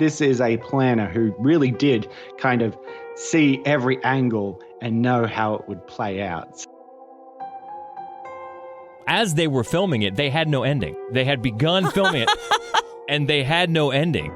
This is a planner who really did kind of see every angle and know how it would play out. As they were filming it, they had no ending. They had begun filming it, and they had no ending.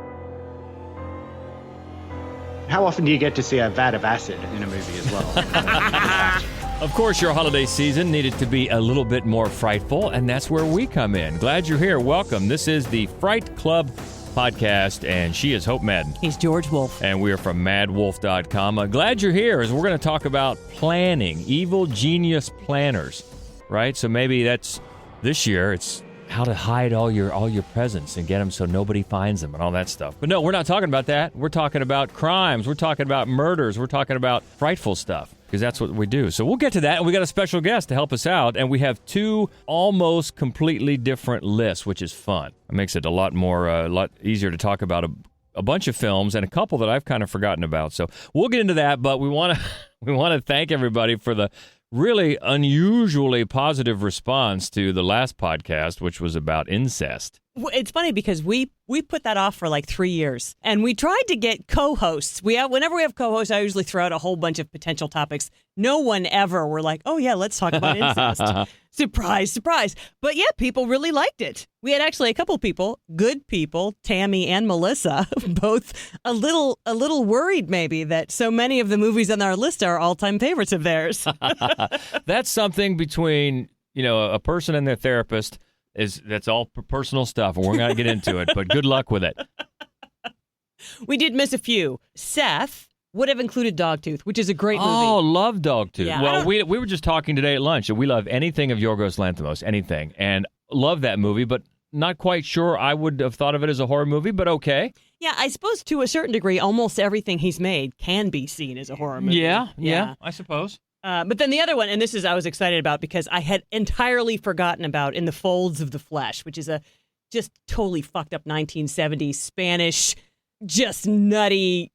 How often do you get to see a vat of acid in a movie as well? Of course, your holiday season needed to be a little bit more frightful, and that's where we come in. Glad you're here. Welcome. This is the Fright Club podcast, and she is Hope Madden. He's George Wolf. And we are from madwolf.com. Glad you're here, as we're going to talk about planning, evil genius planners, right? So maybe that's this year, it's how to hide all your presents and get them so nobody finds them and all that stuff. But no, we're not talking about that. We're talking about crimes. We're talking about murders. We're talking about frightful stuff, because that's what we do. So we'll get to that, and we got a special guest to help us out, and we have two almost completely different lists, which is fun. It makes it a lot easier to talk about a bunch of films and a couple that I've kind of forgotten about. So we'll get into that, but we want to thank everybody for the really unusually positive response to the last podcast, which was about incest. It's funny because we put that off for like 3 years, and we tried to get co-hosts. Whenever we have co-hosts, I usually throw out a whole bunch of potential topics. No one ever were like, oh yeah, let's talk about incest. Surprise, surprise. But yeah, people really liked it. We had actually a couple people, good people, Tammy and Melissa, both a little worried maybe that so many of the movies on our list are all-time favorites of theirs. That's something between, a person and their therapist. That's all personal stuff, and we're going to get into it, but good luck with it. We did miss a few. Seth would have included Dogtooth, which is a great movie. Oh, love Dogtooth. Yeah, well, we were just talking today at lunch, and we love anything of Yorgos Lanthimos, anything, and love that movie, but not quite sure I would have thought of it as a horror movie, but okay. Yeah, I suppose to a certain degree, almost everything he's made can be seen as a horror movie. Yeah, I suppose. But then the other one, and this is I was excited about because I had entirely forgotten about In the Folds of the Flesh, which is a just totally fucked up 1970s Spanish, just nutty,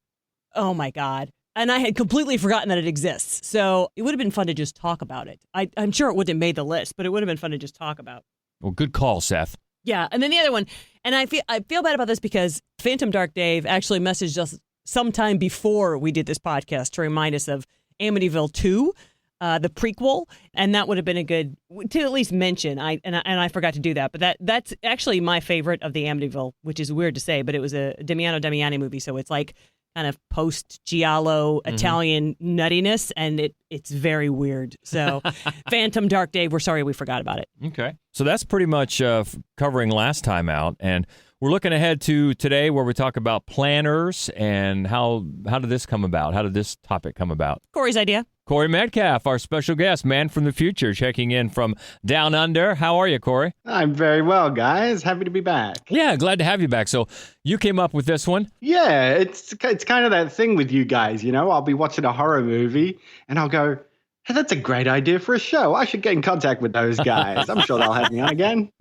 oh my God. And I had completely forgotten that it exists. So it would have been fun to just talk about it. I'm sure it wouldn't have made the list, but it would have been fun to just talk about. Well, good call, Seth. Yeah, and then the other one, and I feel bad about this because Phantom Dark Dave actually messaged us sometime before we did this podcast to remind us of Amityville 2, the prequel, and that would have been a good to at least mention. I forgot to do that, but that's actually my favorite of the Amityville, which is weird to say, but it was a Damiano Damiani movie, so it's like kind of post-giallo Italian nuttiness, and it's very weird. So Phantom Dark Dave, we're sorry we forgot about it. Okay. So that's pretty much covering last time out, and we're looking ahead to today where we talk about planners and how did this come about? How did this topic come about? Cory's idea. Cory Metcalfe, our special guest, man from the future, checking in from down under. How are you, Cory? I'm very well, guys. Happy to be back. Yeah, glad to have you back. So you came up with this one? Yeah, it's kind of that thing with you guys, I'll be watching a horror movie and I'll go, hey, that's a great idea for a show. I should get in contact with those guys. I'm sure they'll have me on again.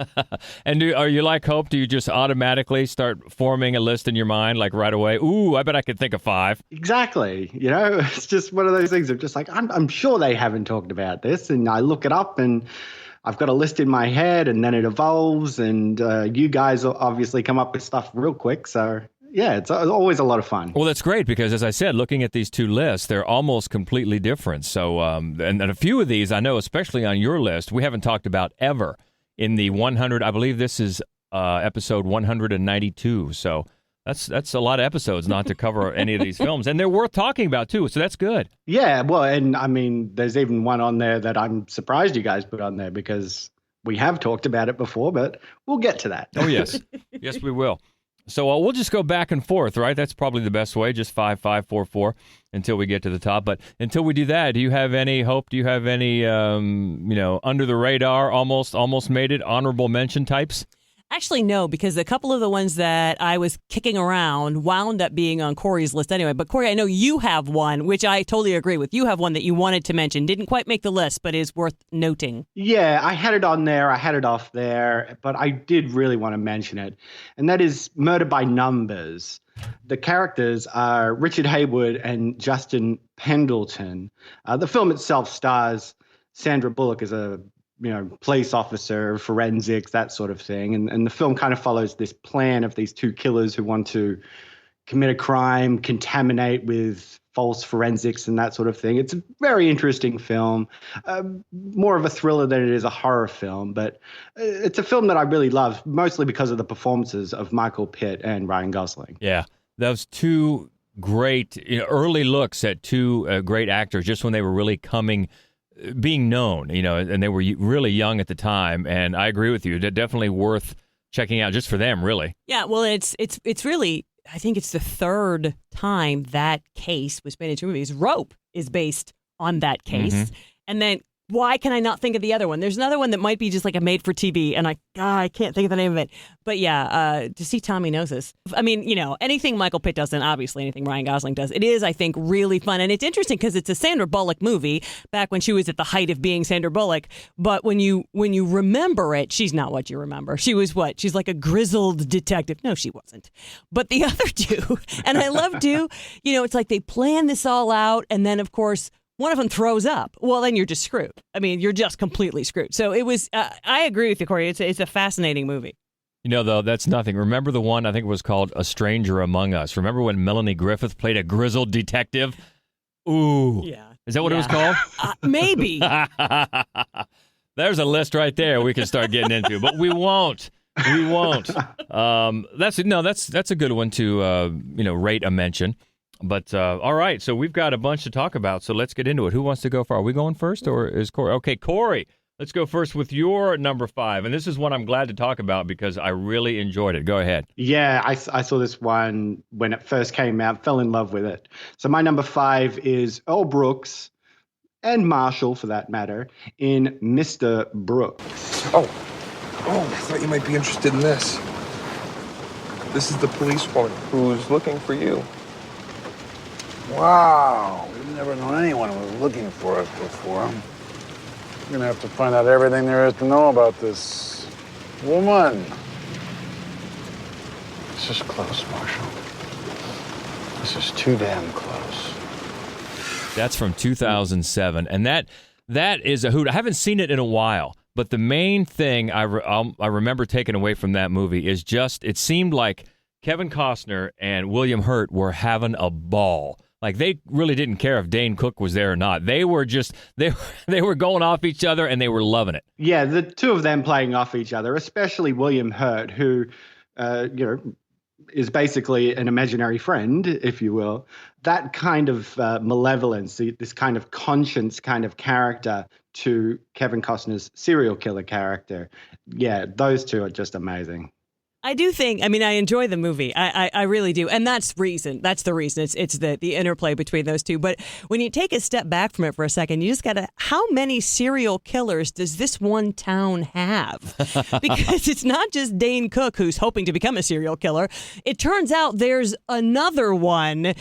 And are you like Hope? Do you just automatically start forming a list in your mind, like right away? Ooh, I bet I could think of 5. Exactly. It's just one of those things of just like, I'm sure they haven't talked about this. And I look it up and I've got a list in my head and then it evolves. And you guys obviously come up with stuff real quick. So yeah, it's always a lot of fun. Well, that's great because, as I said, looking at these two lists, they're almost completely different. So, and a few of these, I know, especially on your list, we haven't talked about ever in the 100. I believe this is episode 192. So that's a lot of episodes not to cover any of these films, and they're worth talking about too. So that's good. Yeah, well, and I mean, there's even one on there that I'm surprised you guys put on there because we have talked about it before, but we'll get to that. Oh yes, yes we will. So we'll just go back and forth, right? That's probably the best way, just 5, 5, 4, 4 until we get to the top. But until we do that, do you have any hope? Do you have any, under the radar, almost made it, honorable mention types? Actually, no, because a couple of the ones that I was kicking around wound up being on Cory's list anyway. But Cory, I know you have one, which I totally agree with. You have one that you wanted to mention. Didn't quite make the list, but is worth noting. Yeah, I had it on there. I had it off there, but I did really want to mention it. And that is Murder by Numbers. The characters are Richard Haywood and Justin Pendleton. The film itself stars Sandra Bullock as a police officer, forensics, that sort of thing. And the film kind of follows this plan of these two killers who want to commit a crime, contaminate with false forensics and that sort of thing. It's a very interesting film, more of a thriller than it is a horror film, but it's a film that I really love, mostly because of the performances of Michael Pitt and Ryan Gosling. Yeah, those two great early looks at two great actors just when they were really being known, and they were really young at the time. And I agree with you. They're definitely worth checking out just for them, really. Yeah, well, it's really, I think it's the third time that case was made into movies. Rope is based on that case. Mm-hmm. And then why can I not think of the other one? There's another one that might be just like a made for TV, and I can't think of the name of it. But yeah, to see Tommy knows this. I mean, anything Michael Pitt does, and obviously anything Ryan Gosling does, it is, I think, really fun. And it's interesting because it's a Sandra Bullock movie back when she was at the height of being Sandra Bullock. But when you remember it, she's not what you remember. She was what? She's like a grizzled detective. No, she wasn't. But the other two, and I love to, it's like they plan this all out, and then of course, one of them throws up. Well, then you're just screwed. I mean, you're just completely screwed. So it was, I agree with you, Cory. It's a fascinating movie. Though, that's nothing. Remember the one, I think it was called A Stranger Among Us. Remember when Melanie Griffith played a grizzled detective? Ooh. Yeah. Is that what it was called? Maybe. There's a list right there we can start getting into, but we won't. We won't. That's a good one to, rate a mention. But all right, so we've got a bunch to talk about, so let's get into it. Who wants to go first? Are we going first, or is Cory? Okay, Cory, let's go first with your number 5. And this is one I'm glad to talk about because I really enjoyed it. Go ahead. Yeah, I saw this one when it first came out, fell in love with it. So my number 5 is Earl Brooks, and Marshall for that matter, in Mr. Brooks. Oh, I thought you might be interested in this. This is the policewoman who's looking for you. Wow, we've never known anyone who was looking for us before. We're gonna have to find out everything there is to know about this woman. This is close, Marshall. This is too damn close. That's from 2007, and that is a hoot. I haven't seen it in a while, but the main thing I remember taking away from that movie is just it seemed like Kevin Costner and William Hurt were having a ball. Like, they really didn't care if Dane Cook was there or not. They were just, they were going off each other, and they were loving it. Yeah, the two of them playing off each other, especially William Hurt, who, is basically an imaginary friend, if you will. That kind of malevolence, this kind of conscience kind of character to Kevin Costner's serial killer character. Yeah, those two are just amazing. I do think, I enjoy the movie. I really do. And that's the reason. It's the interplay between those two. But when you take a step back from it for a second, you just got to, how many serial killers does this one town have? Because it's not just Dane Cook who's hoping to become a serial killer. It turns out there's another one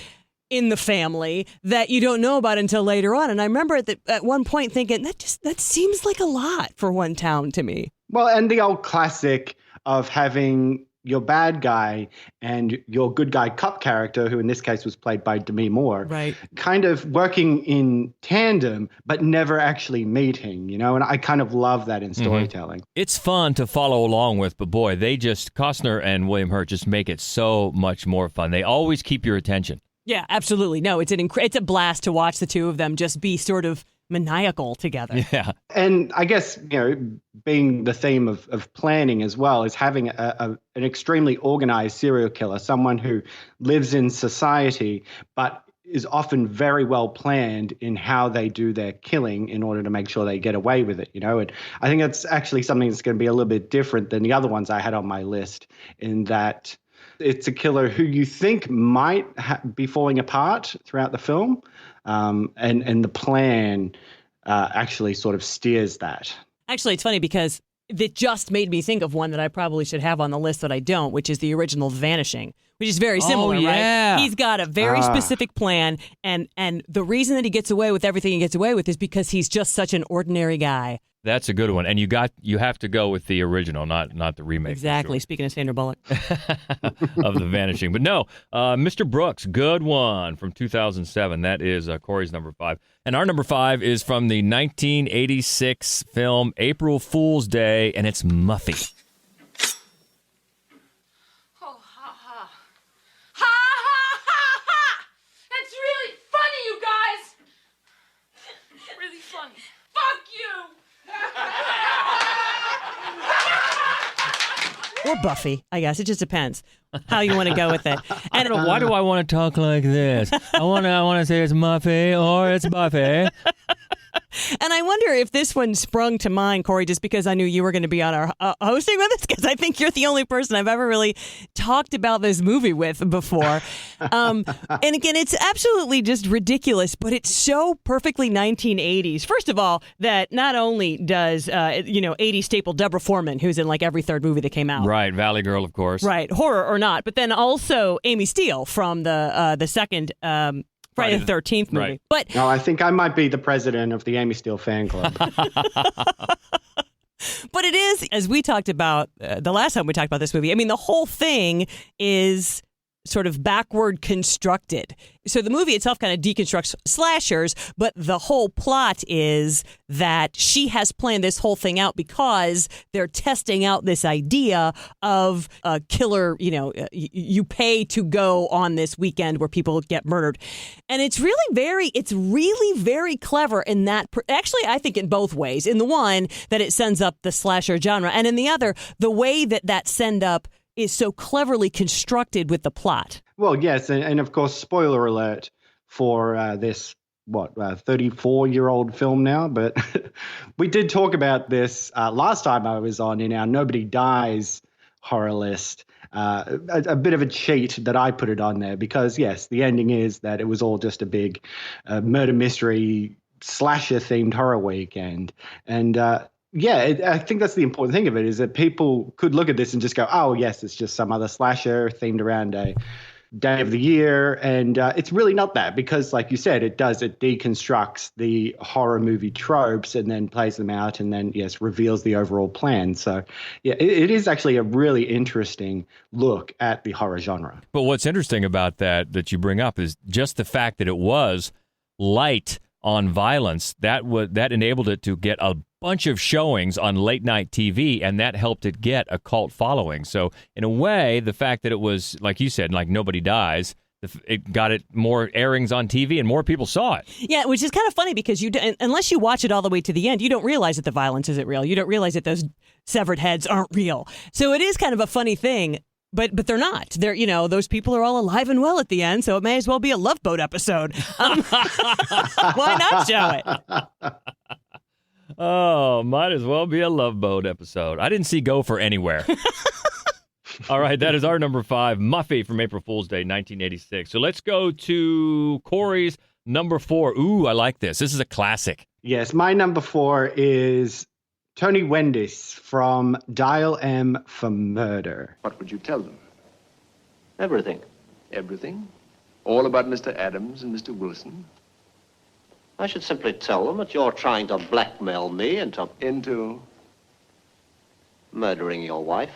in the family that you don't know about until later on. And I remember at one point thinking, that seems like a lot for one town to me. Well, and the old classic of having your bad guy and your good guy cop character, who in this case was played by Demi Moore, right, kind of working in tandem, but never actually meeting, and I kind of love that in storytelling. It's fun to follow along with, but boy, Costner and William Hurt just make it so much more fun. They always keep your attention. Yeah, absolutely. No, it's a blast to watch the two of them just be sort of maniacal together. Yeah. And I guess, being the theme of planning as well, is having an extremely organized serial killer, someone who lives in society, but is often very well planned in how they do their killing in order to make sure they get away with it, And I think that's actually something that's going to be a little bit different than the other ones I had on my list, in that it's a killer who you think might be falling apart throughout the film, and the plan actually sort of steers that. Actually, it's funny because it just made me think of one that I probably should have on the list that I don't, which is the original Vanishing, which is very similar, yeah. Right? He's got a very specific plan, and the reason that he gets away with everything he gets away with is because he's just such an ordinary guy. That's a good one. And you have to go with the original, not the remake. Exactly. Sure. Speaking of Sandra Bullock. Of The Vanishing. But no, Mr. Brooks, good one from 2007. That is Cory's number 5. And our number 5 is from the 1986 film April Fool's Day, and it's Muffy. Oh, ha, ha. Ha, ha! Or Buffy, I guess. It just depends how you want to go with it. And Why do I want to talk like this? I want to say it's Muffy or it's Buffy. And I wonder if this one sprung to mind, Cory, just because I knew you were going to be on our hosting with us, because I think you're the only person I've ever really talked about this movie with before. And again, it's absolutely just ridiculous, but it's so perfectly 1980s. First of all, that not only does 80s staple Deborah Foreman, who's in like every third movie that came out, Right, Valley Girl, of course. right, horror or not, but then also Amy Steele from the second. Friday the 13th movie. Right. But No, I think I might be the president of the Amy Steele fan club. But it is, as we talked about the last time we talked about this movie, I mean, the whole thing is sort of backward constructed. So the movie itself kind of deconstructs slashers, but the whole plot is that she has planned this whole thing out because they're testing out this idea of a killer, you pay to go on this weekend where people get murdered. And it's really very clever in that, actually, I think in both ways. In the one, that it sends up the slasher genre, and in the other, the way that send up is so cleverly constructed with the plot. Well, yes, and of course, spoiler alert for this, 34-year-old film now, but we did talk about this last time I was on in our Nobody Dies horror list. A bit of a cheat that I put it on there because, yes, the ending is that it was all just a big murder mystery slasher-themed horror weekend. And I think that's the important thing of it, is that people could look at this and just go, oh, yes, it's just some other slasher themed around a day of the year. And it's really not that, because like you said, it deconstructs the horror movie tropes and then plays them out and then, yes, reveals the overall plan. So, yeah, it is actually a really interesting look at the horror genre. But what's interesting about that you bring up is just the fact that it was light on violence. That enabled it to get a bunch of showings on late night TV, and that helped it get a cult following. So in a way, the fact that it was, like you said, like Nobody Dies, it got it more airings on TV and more people saw it. Yeah, which is kind of funny because unless you watch it all the way to the end, you don't realize that the violence isn't real. You don't realize that those severed heads aren't real. So it is kind of a funny thing. But they're not. They're, those people are all alive and well at the end, so it may as well be a Love Boat episode. Why not show it? Oh, might as well be a Love Boat episode. I didn't see Gopher anywhere. All right, that is our number 5, Muffy from April Fool's Day, 1986. So let's go to Cory's number 4. Ooh, I like this. This is a classic. Yes, my number 4 is Tony Wendis from Dial M for Murder. What would you tell them? Everything. Everything? All about Mr. Adams and Mr. Wilson? I should simply tell them that you're trying to blackmail me Into? Murdering your wife.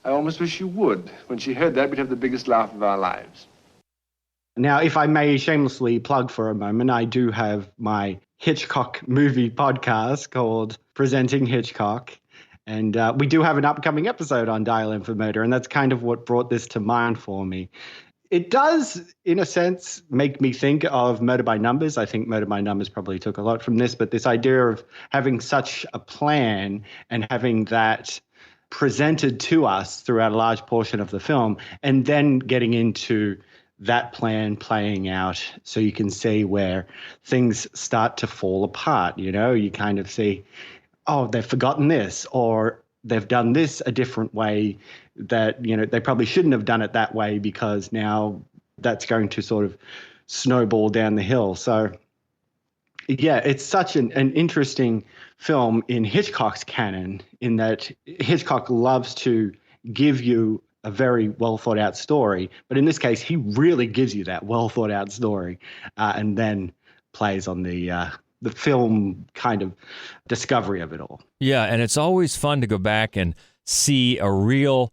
I almost wish you would. When she heard that, we'd have the biggest laugh of our lives. Now, if I may shamelessly plug for a moment, I do have my Hitchcock movie podcast called Presenting Hitchcock. And we do have an upcoming episode on Dial M for Murder, and that's kind of what brought this to mind for me. It does, in a sense, make me think of Murder by Numbers. I think Murder by Numbers probably took a lot from this, but this idea of having such a plan and having that presented to us throughout a large portion of the film, and then getting into that plan playing out so you can see where things start to fall apart. You kind of see, oh, they've forgotten this, or they've done this a different way that, they probably shouldn't have done it that way because now that's going to sort of snowball down the hill. So, yeah, it's such an interesting film in Hitchcock's canon, in that Hitchcock loves to give you a very well thought out story, but in this case, he really gives you that well thought out story, and then plays on the film kind of discovery of it all. Yeah, and it's always fun to go back and see a real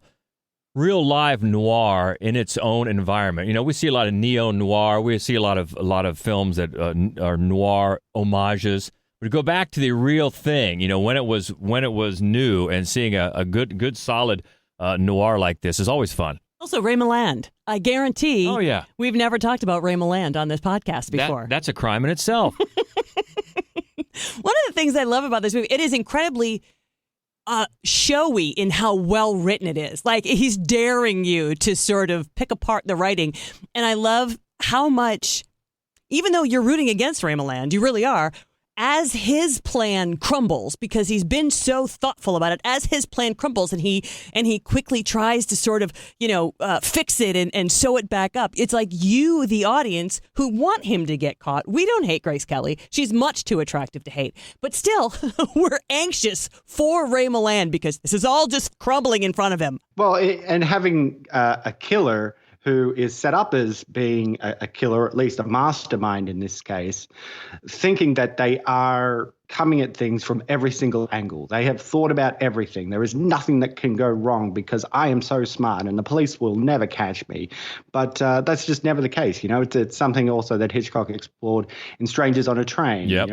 live noir in its own environment. We see a lot of neo-noir. We see a lot of films that are noir homages. But to go back to the real thing, when it was new, and seeing a good solid noir like this is always fun. Also, Ray Milland. I guarantee we've never talked about Ray Milland on this podcast before. That's a crime in itself. One of the things I love about this movie, it is incredibly showy in how well written it is. Like, he's daring you to sort of pick apart the writing. And I love how much, even though you're rooting against Raymaland, you really are, as his plan crumbles, because he's been so thoughtful about it, as his plan crumbles and he quickly tries to sort of, fix it and sew it back up. It's like you, the audience, who want him to get caught. We don't hate Grace Kelly. She's much too attractive to hate. But still, we're anxious for Raymaland because this is all just crumbling in front of him. Well, and having a killer who is set up as being a killer, or at least a mastermind in this case, thinking that they are coming at things from every single angle. They have thought about everything. There is nothing that can go wrong because I am so smart and the police will never catch me. But that's just never the case. It's something also that Hitchcock explored in Strangers on a Train. Yep.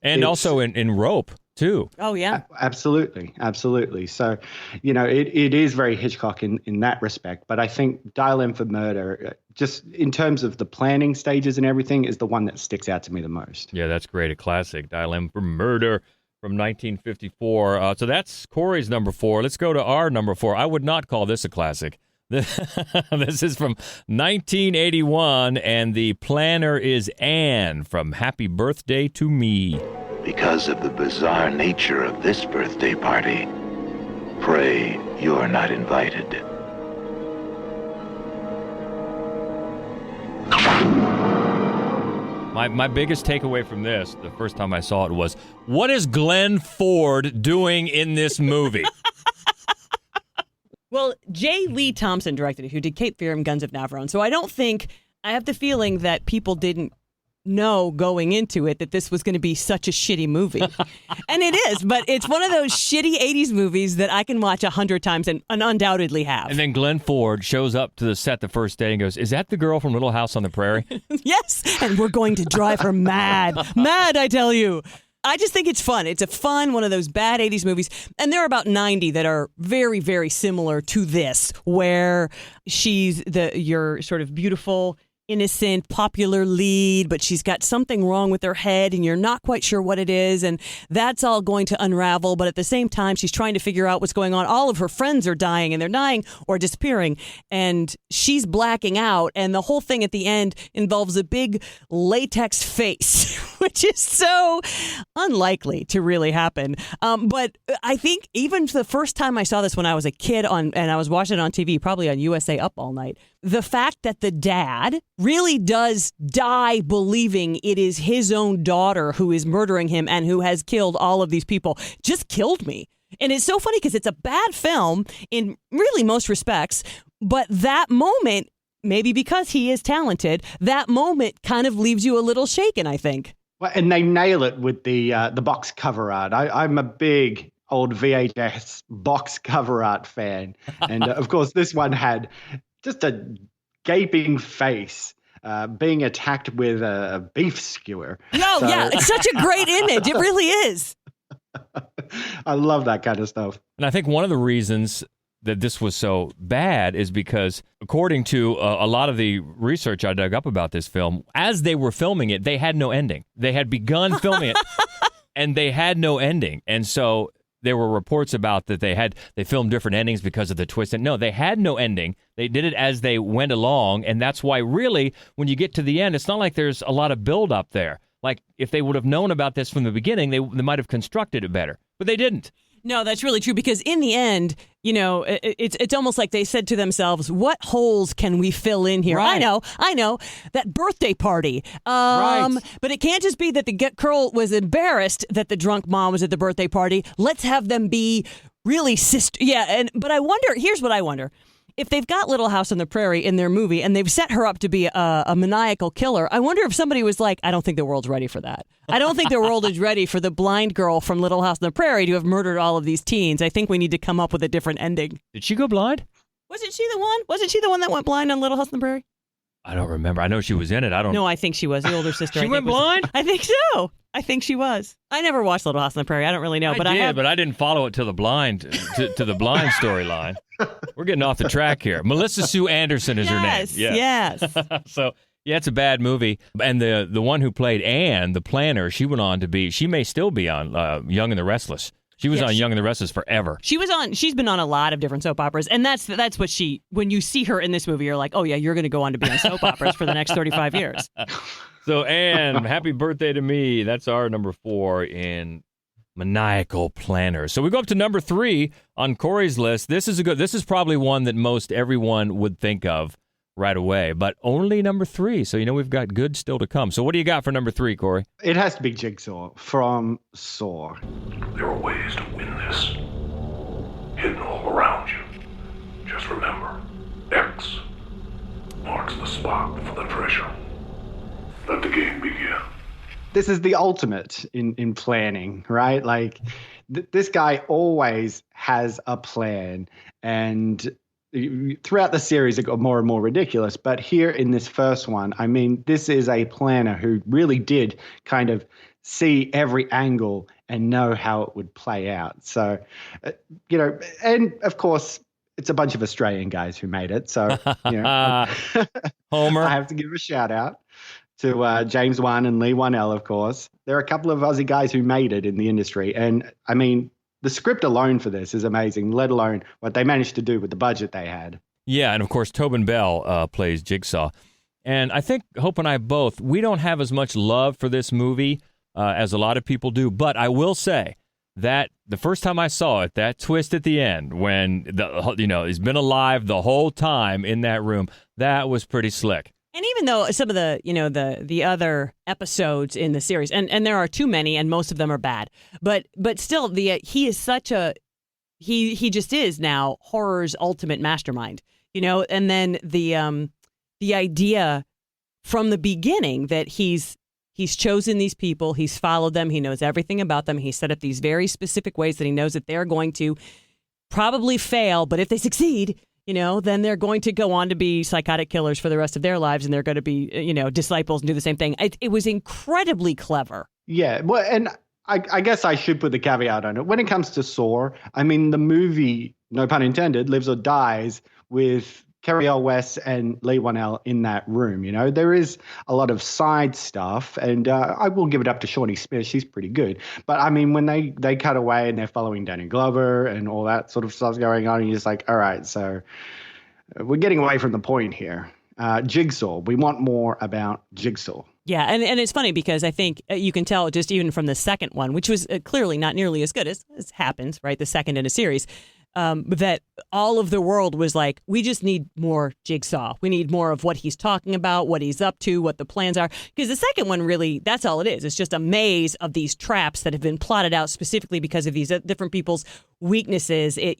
And also in Rope, too. Oh, yeah. Absolutely. So, it is very Hitchcock in that respect. But I think Dial M for Murder, just in terms of the planning stages and everything, is the one that sticks out to me the most. Yeah, that's great. A classic. Dial M for Murder from 1954. So that's Cory's number 4. Let's go to our number 4. I would not call this a classic. This is from 1981, and the planner is Anne from Happy Birthday to Me. Because of the bizarre nature of this birthday party, pray you are not invited. My biggest takeaway from this, the first time I saw it, was, what is Glenn Ford doing in this movie? Well, J. Lee Thompson directed it, who did Cape Fear and Guns of Navarone. So I have the feeling that people didn't know going into it that this was going to be such a shitty movie. And it is, but it's one of those shitty 80s movies that I can watch 100 times and undoubtedly have. And then Glenn Ford shows up to the set the first day and goes, is that the girl from Little House on the Prairie? Yes, and we're going to drive her mad. Mad, I tell you. I just think it's fun. It's a fun, one of those bad 80s movies. And there are about 90 that are very, very similar to this, where she's your sort of beautiful, innocent, popular lead, but she's got something wrong with her head and you're not quite sure what it is. And that's all going to unravel. But at the same time, she's trying to figure out what's going on. All of her friends are dying, and they're dying or disappearing. And she's blacking out. And the whole thing at the end involves a big latex face, which is so unlikely to really happen. But I think even the first time I saw this when I was a kid and I was watching it on TV, probably on USA Up All Night, the fact that the dad really does die believing it is his own daughter who is murdering him and who has killed all of these people just killed me. And it's so funny because it's a bad film in really most respects. But that moment, maybe because he is talented, that moment kind of leaves you a little shaken, I think. Well, and they nail it with the box cover art. I'm a big old VHS box cover art fan. And of course, this one had just a gaping face being attacked with a beef skewer. No, yeah, it's such a great image. It really is. I love that kind of stuff. And I think one of the reasons that this was so bad is because, according to a lot of the research I dug up about this film, as they were filming it, they had no ending. They had begun filming it, and they had no ending. And so there were reports about that they filmed different endings because of the twist. And no, they had no ending. They did it as they went along, and that's why really, when you get to the end, it's not like there's a lot of build up there. Like, if they would have known about this from the beginning, they might have constructed it better. But they didn't. No, that's really true, because in the end, it's almost like they said to themselves, what holes can we fill in here? Right. I know, that birthday party. Right. But it can't just be that the girl was embarrassed that the drunk mom was at the birthday party. Let's have them be really sister. Yeah, but I wonder, here's what I wonder. If they've got Little House on the Prairie in their movie and they've set her up to be a maniacal killer, I wonder if somebody was like, I don't think the world's ready for that. I don't think the world is ready for the blind girl from Little House on the Prairie to have murdered all of these teens. I think we need to come up with a different ending. Did she go blind? Wasn't she the one? Wasn't she the one that went blind on Little House on the Prairie? I don't remember. I know she was in it. No, I think she was. The older sister. She went blind? I think so. I think she was. I never watched Little House on the Prairie. I don't really know. But I didn't follow it to the blind storyline. We're getting off the track here. Melissa Sue Anderson is her name. Yes. So, yeah, it's a bad movie. And the one who played Anne, the planner, she went on to be, she may still be on Young and the Restless. She was on Young and the Restless forever. She's been on a lot of different soap operas, and that's what when you see her in this movie, you're like, oh yeah, you're going to go on to be on soap operas for the next 35 years. So, Anne, happy birthday to me. That's our number 4 in maniacal planners. So we go up to number 3 on Cory's list. This is probably one that most everyone would think of right away, but only number 3. So, we've got good still to come. So what do you got for number 3, Cory? It has to be Jigsaw from Saw. There are ways to win this, hidden all around you. Just remember, X marks the spot for the treasure. Let the game begin. This is the ultimate in planning, right? Like, this guy always has a plan, and throughout the series, it got more and more ridiculous. But here in this first one, I mean, this is a planner who really did kind of see every angle and know how it would play out. So, and of course, it's a bunch of Australian guys who made it. So, Homer. I have to give a shout out to James Wan and Lee Wanell, of course. There are a couple of Aussie guys who made it in the industry. And, I mean, the script alone for this is amazing, let alone what they managed to do with the budget they had. Yeah, and of course, Tobin Bell plays Jigsaw. And I think Hope and I both, we don't have as much love for this movie as a lot of people do. But I will say that the first time I saw it, that twist at the end when, he's been alive the whole time in that room, that was pretty slick. And even though some of the, the other episodes in the series, and there are too many, and most of them are bad, but still, he is such he just is now horror's ultimate mastermind, And then the idea from the beginning that he's chosen these people, he's followed them, he knows everything about them, he set up these very specific ways that he knows that they're going to probably fail, but if they succeed, then they're going to go on to be psychotic killers for the rest of their lives, and they're going to be, disciples and do the same thing. It was incredibly clever. Yeah, well, and I guess I should put the caveat on it. When it comes to Saw, I mean, the movie, no pun intended, lives or dies with Kerry L. West and Lee Wanell in that room. There is a lot of side stuff, and I will give it up to Shawnee Smith. She's pretty good. But I mean, when they cut away and they're following Danny Glover and all that sort of stuff's going on, and you're just like, all right, so we're getting away from the point here. Jigsaw. We want more about Jigsaw. Yeah, and it's funny because I think you can tell just even from the second one, which was clearly not nearly as good as happens, right? The second in a series. That all of the world was like, we just need more Jigsaw. We need more of what he's talking about, what he's up to, what the plans are. Because the second one really, that's all it is. It's just a maze of these traps that have been plotted out specifically because of these different people's weaknesses. It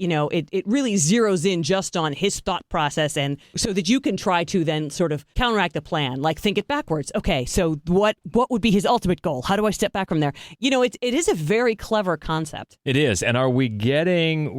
really zeroes in just on his thought process, and so that you can try to then sort of counteract the plan, like think it backwards. Okay, so what would be his ultimate goal? How do I step back from there? It is a very clever concept. It is. And we're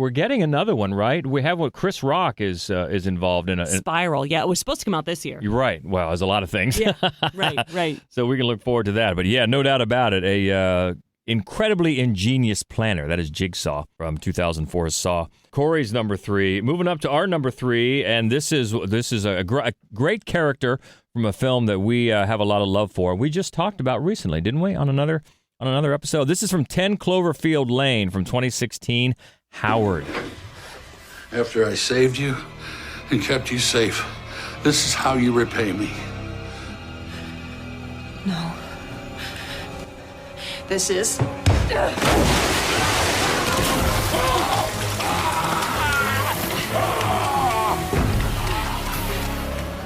getting another one, right? We have what Chris Rock is involved in. Spiral. Yeah, it was supposed to come out this year. You're right. Well, there's a lot of things. Yeah, right. So we can look forward to that. But yeah, no doubt about it. A incredibly ingenious planner. That is Jigsaw from 2004's Saw. Cory's number 3. Moving up to our number 3, and this is a great character from a film that we have a lot of love for. We just talked about recently, didn't we, on another episode? This is from 10 Cloverfield Lane from 2016. Howard. After I saved you and kept you safe, this is how you repay me. No. This is...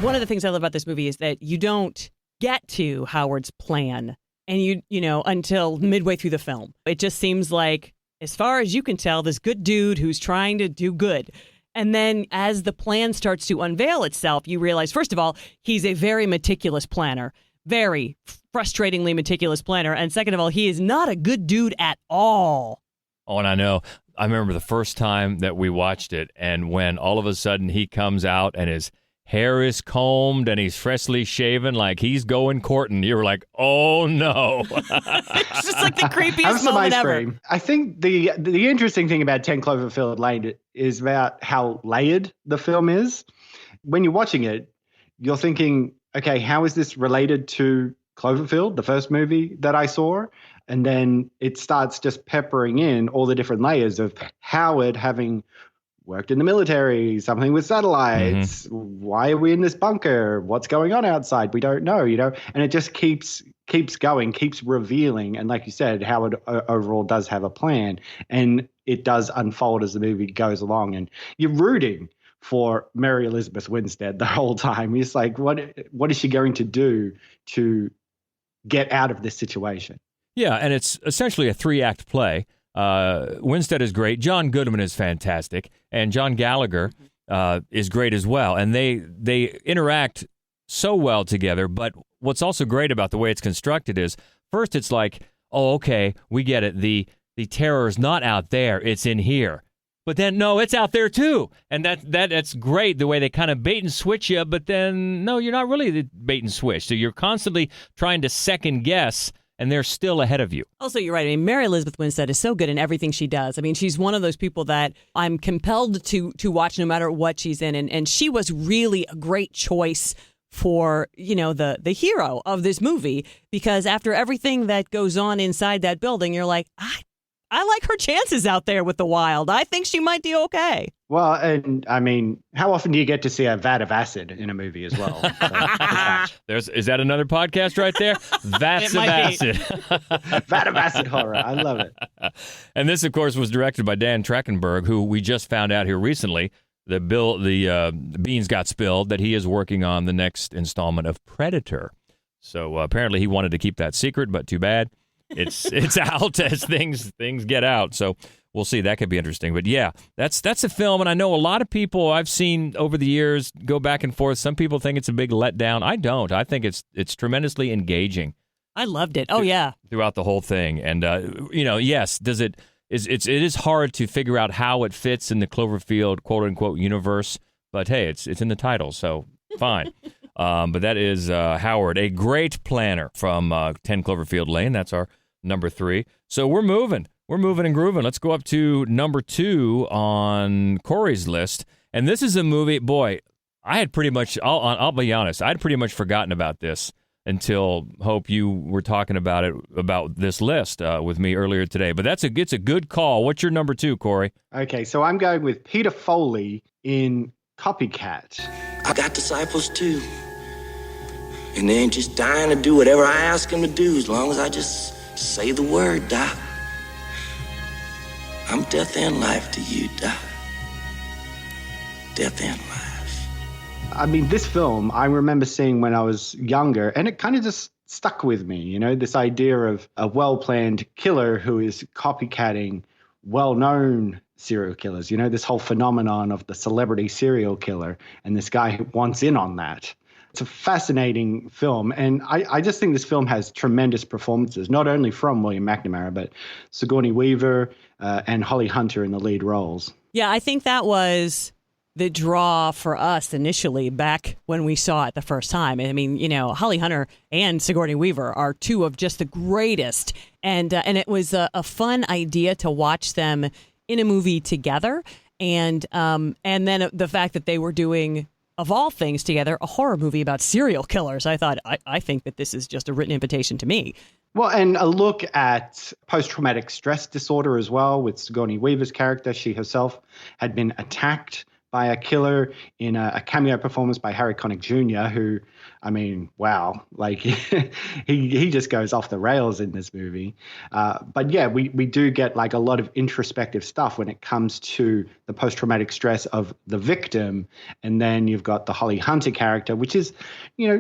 One of the things I love about this movie is that you don't get to Howard's plan and until midway through the film. It just seems like, as far as you can tell, this good dude who's trying to do good. And then as the plan starts to unveil itself, you realize, first of all, he's a very meticulous planner, very frustratingly meticulous planner. And second of all, he is not a good dude at all. Oh, and I remember the first time that we watched it, and when all of a sudden he comes out and his hair is combed and he's freshly shaven like he's going courting, you were like, oh no. It's just like the creepiest moment ever. I think the interesting thing about 10 Cloverfield Lane is about how layered the film is. When you're watching it, you're thinking, okay, how is this related to Cloverfield, the first movie that I saw? And then it starts just peppering in all the different layers of Howard having worked in the military, something with satellites. Why are we in this bunker? What's going on outside? We don't know, and it just keeps going, keeps revealing. And like you said, Howard overall does have a plan, and it does unfold as the movie goes along. And you're rooting for Mary Elizabeth Winstead the whole time. It's like, what is she going to do to get out of this situation? Yeah, and it's essentially a 3-act play. Winstead is great. John Goodman is fantastic, and John Gallagher is great as well. And they interact so well together. But what's also great about the way it's constructed is, first it's like, oh, okay, we get it. The terror is not out there; it's in here. But then, no, it's out there too, and that's great. The way they kind of bait and switch you, but then no, you're not really the bait and switch. So you're constantly trying to second guess. And they're still ahead of you. Also, you're right. I mean, Mary Elizabeth Winstead is so good in everything she does. I mean, she's one of those people that I'm compelled to watch no matter what she's in. And she was really a great choice for, the hero of this movie, because after everything that goes on inside that building, you're like, I like her chances out there with the wild. I think she might be okay. Well, and I mean, how often do you get to see a vat of acid in a movie as well? Is that another podcast right there? Vats of acid. Vat of acid horror. I love it. And this, of course, was directed by Dan Trachtenberg, who we just found out here recently, the beans got spilled, that he is working on the next installment of Predator. So apparently he wanted to keep that secret, but too bad. It's out as things get out. So we'll see. That could be interesting. But yeah, that's a film, and I know a lot of people I've seen over the years go back and forth. Some people think it's a big letdown. I don't. I think it's tremendously engaging. I loved it. Oh yeah, throughout the whole thing. And yes, it is hard to figure out how it fits in the Cloverfield quote unquote universe. But hey, it's in the title, so fine. But that is Howard, a great planner from 10 Cloverfield Lane. That's our number 3. So we're moving and grooving. Let's go up to number 2 on Cory's list. And this is a movie, boy, I had pretty much, I'll be honest, I had pretty much forgotten about this until, Hope, you were talking about this list with me earlier today. But it's a good call. What's your number 2, Cory? Okay, so I'm going with Peter Foley in Copycat. I got disciples too. And they ain't just dying to do whatever I ask them to do as long as I just say the word, Doc. I'm death and life to you, Doc. Death and life. I mean, this film I remember seeing when I was younger, and it kind of just stuck with me, this idea of a well-planned killer who is copycatting well-known serial killers, this whole phenomenon of the celebrity serial killer, and this guy who wants in on that. It's a fascinating film, and I just think this film has tremendous performances, not only from William McNamara, but Sigourney Weaver and Holly Hunter in the lead roles. Yeah, I think that was the draw for us initially back when we saw it the first time. I mean, Holly Hunter and Sigourney Weaver are two of just the greatest, and it was a fun idea to watch them in a movie together, and then the fact that they were doing, of all things together, a horror movie about serial killers. I thought, I think that this is just a written invitation to me. Well, and a look at post-traumatic stress disorder as well with Sigourney Weaver's character. She herself had been attacked by a killer in a cameo performance by Harry Connick Jr., who, I mean, wow, like he just goes off the rails in this movie. But yeah, we do get like a lot of introspective stuff when it comes to the post-traumatic stress of the victim. And then you've got the Holly Hunter character, which is,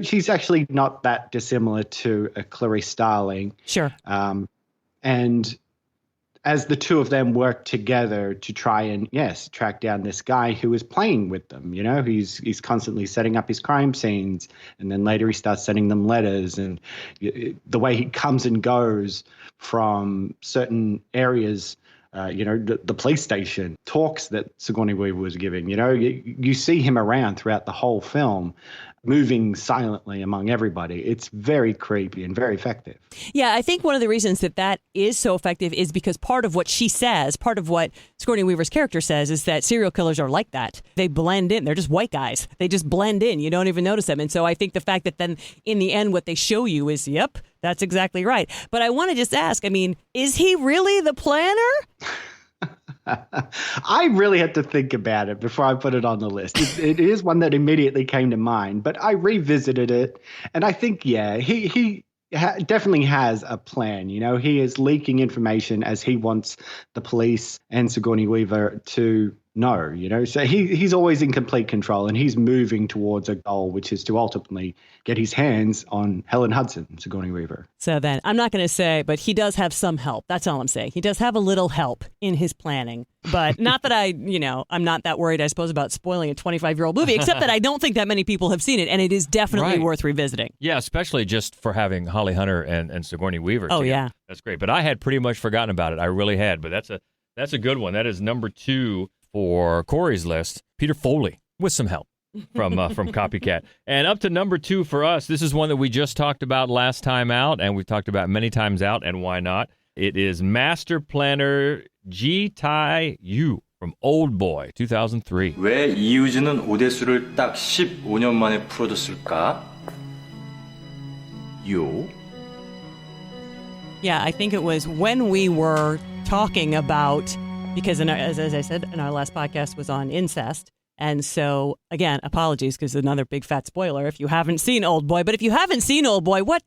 she's actually not that dissimilar to a Clarice Starling. Sure. And as the two of them work together to try and, yes, track down this guy who is playing with them, he's constantly setting up his crime scenes, and then later he starts sending them letters, and the way he comes and goes from certain areas, the police station, talks that Sigourney Weaver was giving, you see him around throughout the whole film, moving silently among everybody. It's very creepy and very effective. Yeah, I think one of the reasons that is so effective is because part of what she says, part of what Sigourney Weaver's character says, is that serial killers are like that. They blend in. They're just white guys. They just blend in. You don't even notice them. And so I think the fact that then in the end what they show you is, yep, That's exactly right. But I want to just ask, I mean, is he really the planner? I really had to think about it before I put it on the list. It is one that immediately came to mind, but I revisited it, and I think, yeah, he definitely has a plan. You know, he is leaking information as he wants the police and Sigourney Weaver to know, you know. So he's always in complete control, and he's moving towards a goal, which is to ultimately get his hands on Helen Hudson, Sigourney Weaver. So then, I'm not going to say, but he does have some help. That's all I'm saying. He does have a little help in his planning. But not that I'm not that worried, I suppose, about spoiling a 25-year-old movie, except that I don't think that many people have seen it, and it is definitely worth revisiting. Yeah, especially just for having Holly Hunter and Sigourney Weaver. Oh, together. yeah. That's great. But I had pretty much forgotten about it. I really had. But that's a good one. That is number 2 for Cory's list. Peter Foley, with some help from Copycat. And up to number 2 for us, this is one that we just talked about last time out, and we've talked about many times out, and why not? It is Master Planner Ji Tae-yu from Old Boy, 2003. 왜 이우진은 오대수를 딱 15년 만에 풀어줬을까? Yeah, I think it was when we were talking about, because as I said, in our last podcast was on incest. And so, again, apologies, because another big fat spoiler if you haven't seen Old Boy. But if you haven't seen Old Boy, what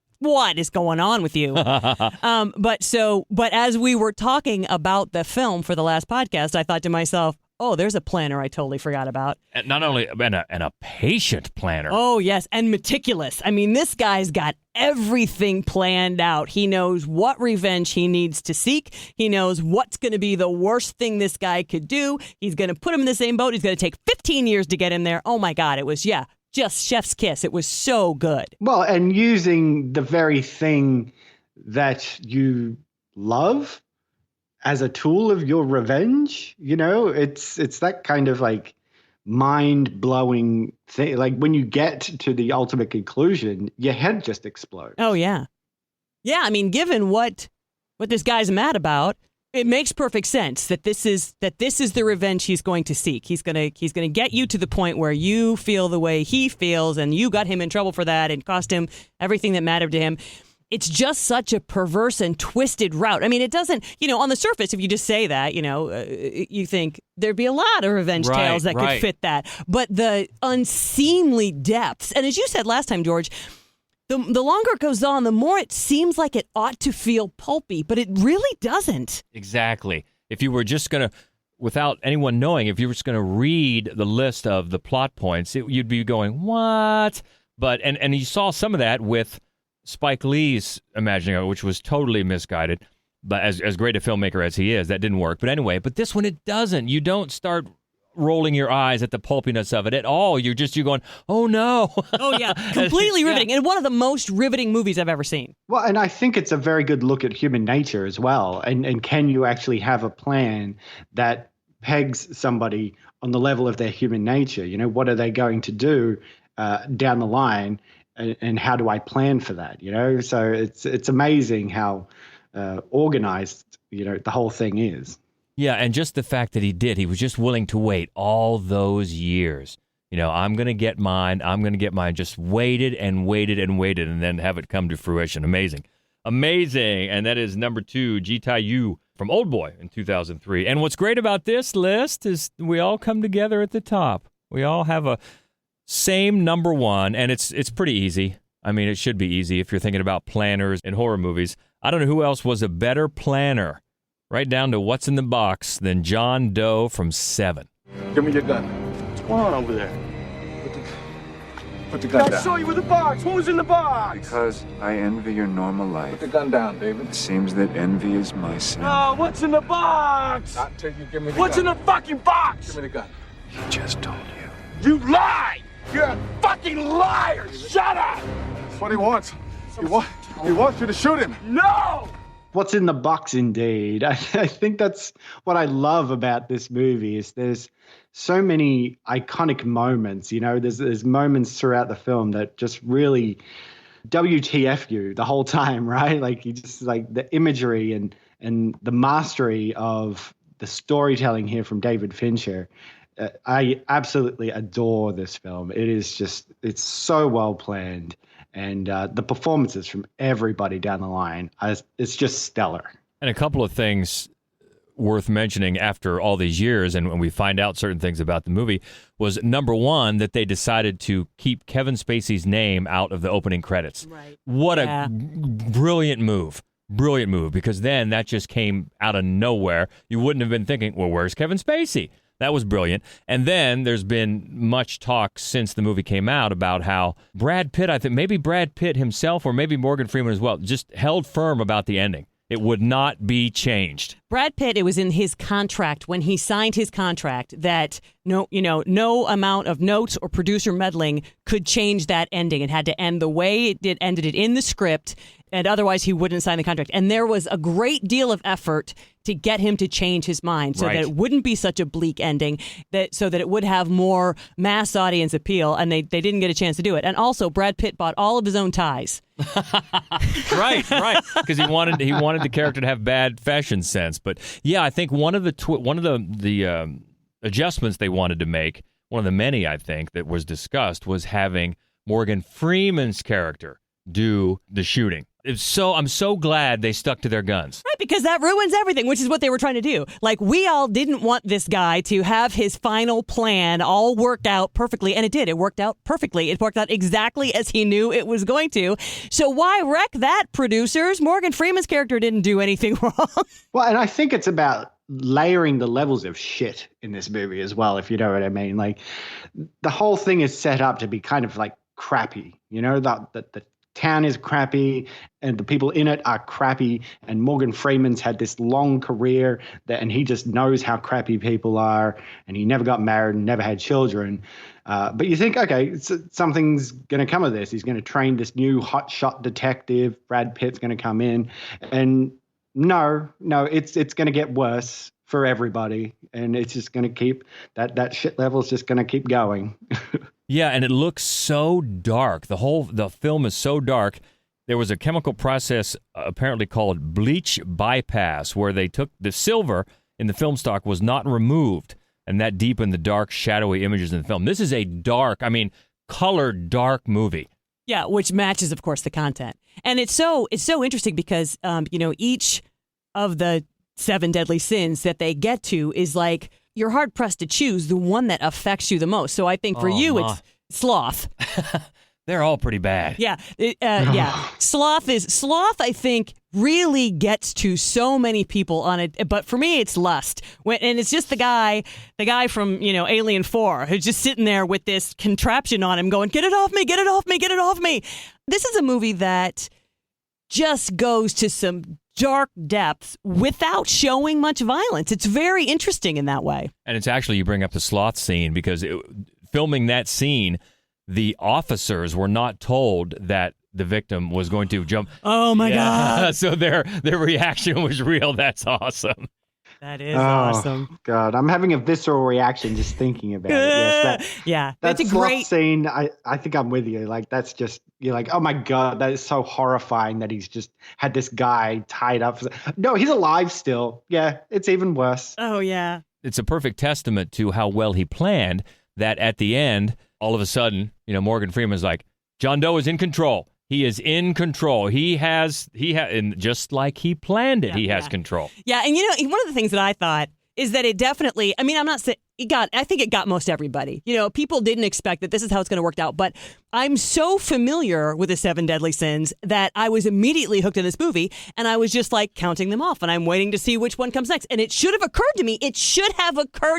is going on with you? But as we were talking about the film for the last podcast, I thought to myself, oh, there's a planner I totally forgot about. And not only, and a patient planner. Oh, yes, and meticulous. I mean, this guy's got everything planned out. He knows what revenge he needs to seek. He knows what's going to be the worst thing this guy could do. He's going to put him in the same boat. He's going to take 15 years to get him there. Oh, my God, it was, just chef's kiss. It was so good. Well, and using the very thing that you love as a tool of your revenge, you know, it's that kind of like mind-blowing thing. Like when you get to the ultimate conclusion, your head just explodes. Oh, yeah. Yeah, I mean, given what this guy's mad about, it makes perfect sense that this is the revenge he's going to seek. He's gonna get you to the point where you feel the way he feels, and you got him in trouble for that and cost him everything that mattered to him. It's just such a perverse and twisted route. I mean, it doesn't, on the surface, if you just say that, you think there'd be a lot of revenge tales that could fit that. But the unseemly depths, and as you said last time, George, the longer it goes on, the more it seems like it ought to feel pulpy, but it really doesn't. Exactly. If you were just going to, without anyone knowing, if you were just going to read the list of the plot points, you'd be going, what? But, and you saw some of that with Spike Lee's Imagining, which was totally misguided, but as great a filmmaker as he is, that didn't work. But anyway, this one, it doesn't. You don't start rolling your eyes at the pulpiness of it at all. You're going, oh no. Oh yeah, completely riveting. And one of the most riveting movies I've ever seen. Well, and I think it's a very good look at human nature as well. And can you actually have a plan that pegs somebody on the level of their human nature? You know, what are they going to do down the line? And how do I plan for that? You know, so it's amazing how organized, the whole thing is. Yeah, and just the fact that he was just willing to wait all those years. I'm going to get mine. Just waited and waited and waited and then have it come to fruition. Amazing. And that is number 2, Ji Tae-yu from Old Boy in 2003. And what's great about this list is we all come together at the top. We all have a same number 1, and it's pretty easy. I mean, it should be easy if you're thinking about planners in horror movies. I don't know who else was a better planner, right down to what's in the box, than John Doe from 7. Give me your gun. What's going on over there? Put the gun down. I saw you with the box. What was in the box? Because I envy your normal life. Put the gun down, David. It seems that envy is my sin. Oh, what's in the box? Not until you give me the What's gun. in the fucking box? Give me the gun. He just told you. You lied! You're a fucking liar! Shut up! That's what he wants. He wants you to shoot him. No! What's in the box, indeed. I think that's what I love about this movie is there's so many iconic moments. There's moments throughout the film that just really WTF you the whole time, right? Like you just like the imagery and the mastery of the storytelling here from David Fincher. I absolutely adore this film. It's so well planned And the performances from everybody down the line, it's just stellar. And a couple of things worth mentioning after all these years, and when we find out certain things about the movie, was number one, that they decided to keep Kevin Spacey's name out of the opening credits. Right. What a brilliant move. Brilliant move, because then that just came out of nowhere. You wouldn't have been thinking, well, where's Kevin Spacey? That was brilliant. And then there's been much talk since the movie came out about how Brad Pitt, I think maybe Brad Pitt himself or maybe Morgan Freeman as well, just held firm about the ending. It would not be changed. Brad Pitt, it was in his contract when he signed his contract that no amount of notes or producer meddling could change that ending. It had to end the way it did, ended it in the script, and otherwise he wouldn't sign the contract. And there was a great deal of effort to get him to change his mind so that it wouldn't be such a bleak ending, so that it would have more mass audience appeal, and they didn't get a chance to do it. And also, Brad Pitt bought all of his own ties. right, because he wanted the character to have bad fashion sense. But yeah, I think one of the adjustments they wanted to make, one of the many I think that was discussed, was having Morgan Freeman's character do the shooting. I'm so glad they stuck to their guns. Right, because that ruins everything, which is what they were trying to do. Like, we all didn't want this guy to have his final plan all worked out perfectly, and it did. It worked out perfectly. It worked out exactly as he knew it was going to. So why wreck that, producers? Morgan Freeman's character didn't do anything wrong. Well, and I think it's about layering the levels of shit in this movie as well, if you know what I mean. Like, the whole thing is set up to be kind of like crappy, you know, the town is crappy and the people in it are crappy, and Morgan Freeman's had this long career and he just knows how crappy people are, and he never got married and never had children. But you think, okay, something's going to come of this. He's going to train this new hotshot detective. Brad Pitt's going to come in, and no, it's going to get worse for everybody, and it's just going to keep that shit level's just going to keep going. Yeah, and it looks so dark. The film is so dark. There was a chemical process apparently called bleach bypass, where they took the silver in the film stock was not removed, and that deepened the dark, shadowy images in the film. This is a dark, colored dark movie. Yeah, which matches, of course, the content. And it's so interesting because each of the 7 deadly sins that they get to is like, you're hard pressed to choose the one that affects you the most. So I think for it's sloth. They're all pretty bad. Yeah. Sloth, I think, really gets to so many people on it. But for me, it's lust. And it's just the guy from, Alien 4, who's just sitting there with this contraption on him going, get it off me, get it off me, get it off me. This is a movie that just goes to some dark depths without showing much violence. It's very interesting in that way. And it's actually, you bring up the sloth scene, because filming that scene, the officers were not told that the victim was going to jump. Oh my God. So their reaction was real. That's awesome. That is awesome. God, I'm having a visceral reaction just thinking about it. Yes, that's a great scene. I think I'm with you. Like, that's just, you're like, oh my God, that is so horrifying that he's just had this guy tied up. No, he's alive still. Yeah, it's even worse. Oh yeah. It's a perfect testament to how well he planned that at the end, all of a sudden, Morgan Freeman's like, John Doe is in control. He is in control. He has, and just like he planned it, he has control. Yeah, and one of the things that I thought is that it definitely, I'm not saying I think it got most everybody. People didn't expect that this is how it's going to work out, but I'm so familiar with the 7 deadly sins that I was immediately hooked in this movie, and I was just like counting them off, and I'm waiting to see which one comes next. And it should have occurred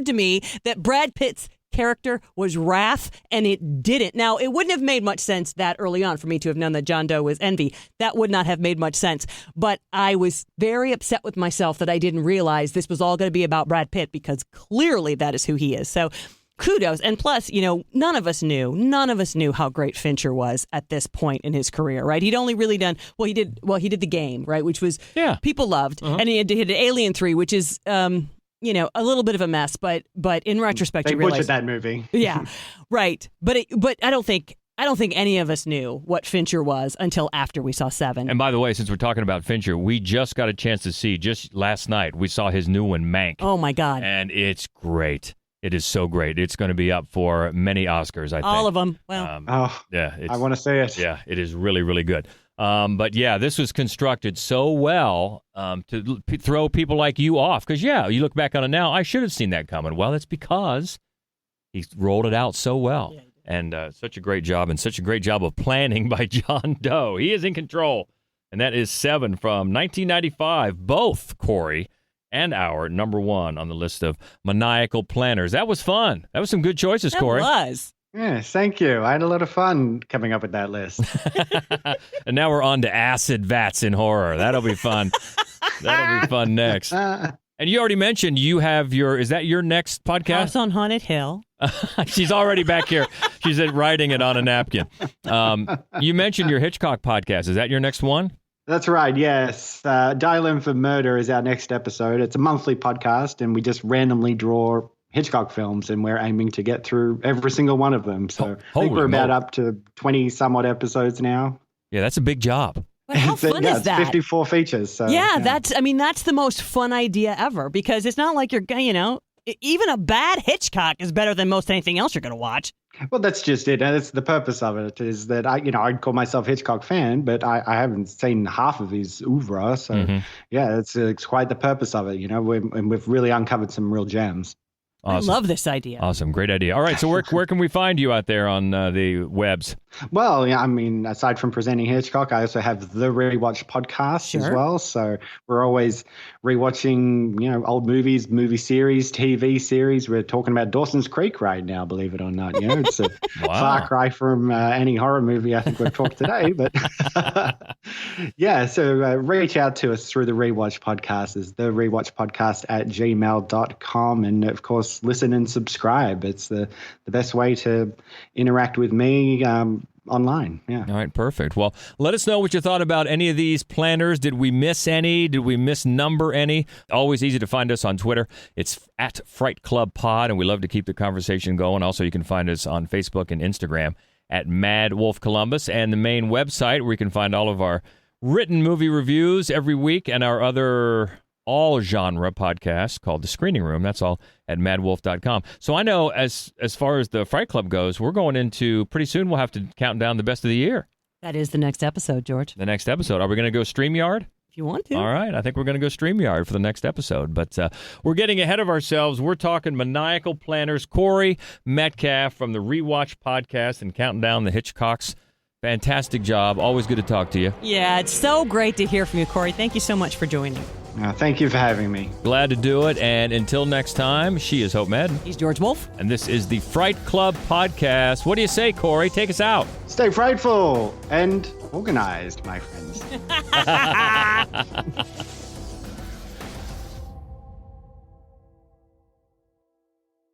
to me that Brad Pitt's character was wrath, and it didn't. Now, it wouldn't have made much sense that early on for me to have known that John Doe was envy. That would not have made much sense. But I was very upset with myself that I didn't realize this was all going to be about Brad Pitt, because clearly that is who he is. So kudos. And plus, none of us knew how great Fincher was at this point in his career, right? He'd only really done, he did The Game, right? Which was, people loved. Uh-huh. And he did Alien 3, which is, a little bit of a mess, but in retrospect, they you realize butchered that movie. Yeah, right. But I don't think any of us knew what Fincher was until after we saw 7. And by the way, since we're talking about Fincher, we just got a chance to see, just last night, we saw his new one, Mank. Oh my God. And it's great. It is so great. It's going to be up for many Oscars, I think. All of them. Well, I want to see it. Yeah, it is really, really good. But yeah, this was constructed so well to throw people like you off. Because, you look back on it now, I should have seen that coming. Well, it's because he rolled it out so well. Yeah, and such a great job, and such a great job of planning by John Doe. He is in control. And that is 7 from 1995. Both Cory and our number 1 on the list of maniacal planners. That was fun. That was some good choices, Cory. That was. Yes, thank you. I had a lot of fun coming up with that list. And now we're on to acid vats in horror. That'll be fun. That'll be fun next. And you already mentioned you have is that your next podcast? House on Haunted Hill. She's already back here. She's writing it on a napkin. You mentioned your Hitchcock podcast. Is that your next one? That's right, yes. Dial In for Murder is our next episode. It's a monthly podcast, and we just randomly draw Hitchcock films, and we're aiming to get through every single one of them. So I think we're about up to 20-some-odd episodes now. Yeah, that's a big job. But how fun is that? 54 features. So, that's the most fun idea ever, because it's not like you're, even a bad Hitchcock is better than most anything else you're going to watch. Well, that's just it. That's the purpose of it, is that I'd call myself a Hitchcock fan, but I haven't seen half of his oeuvre. So, it's quite the purpose of it, and we've really uncovered some real gems. Awesome. I love this idea. Awesome. Great idea. All right. So where can we find you out there on the webs? Well, aside from presenting Hitchcock, I also have the Rewatch podcast as well. So we're always rewatching, old movies, movie series, TV series. We're talking about Dawson's Creek right now, believe it or not. It's a far cry from any horror movie I think we've talked today. But so reach out to us through the Rewatch podcast. Is the Rewatch podcast at gmail.com. And of course, listen and subscribe. It's the best way to interact with me online. Yeah. All right, perfect. Well, let us know what you thought about any of these planners. Did we miss any? Did we misnumber any? Always easy to find us on Twitter. It's at Fright Club Pod, and we love to keep the conversation going. Also, you can find us on Facebook and Instagram at Mad Wolf Columbus, and the main website where you can find all of our written movie reviews every week and our other all-genre podcast called The Screening Room. That's all at madwolf.com. So I know as far as the Fright Club goes, we're going into, pretty soon we'll have to count down the best of the year. That is the next episode, George. The next episode. Are we going to go StreamYard? If you want to. All right. I think we're going to go StreamYard for the next episode. But we're getting ahead of ourselves. We're talking maniacal planners. Cory Metcalfe from the Rewatch podcast and counting down the Hitchcocks. Fantastic job. Always good to talk to you. Yeah, it's so great to hear from you, Cory. Thank you so much for joining. Thank you for having me. Glad to do it. And until next time, she is Hope Madden. He's George Wolf. And this is the Fright Club Podcast. What do you say, Cory? Take us out. Stay frightful and organized, my friends.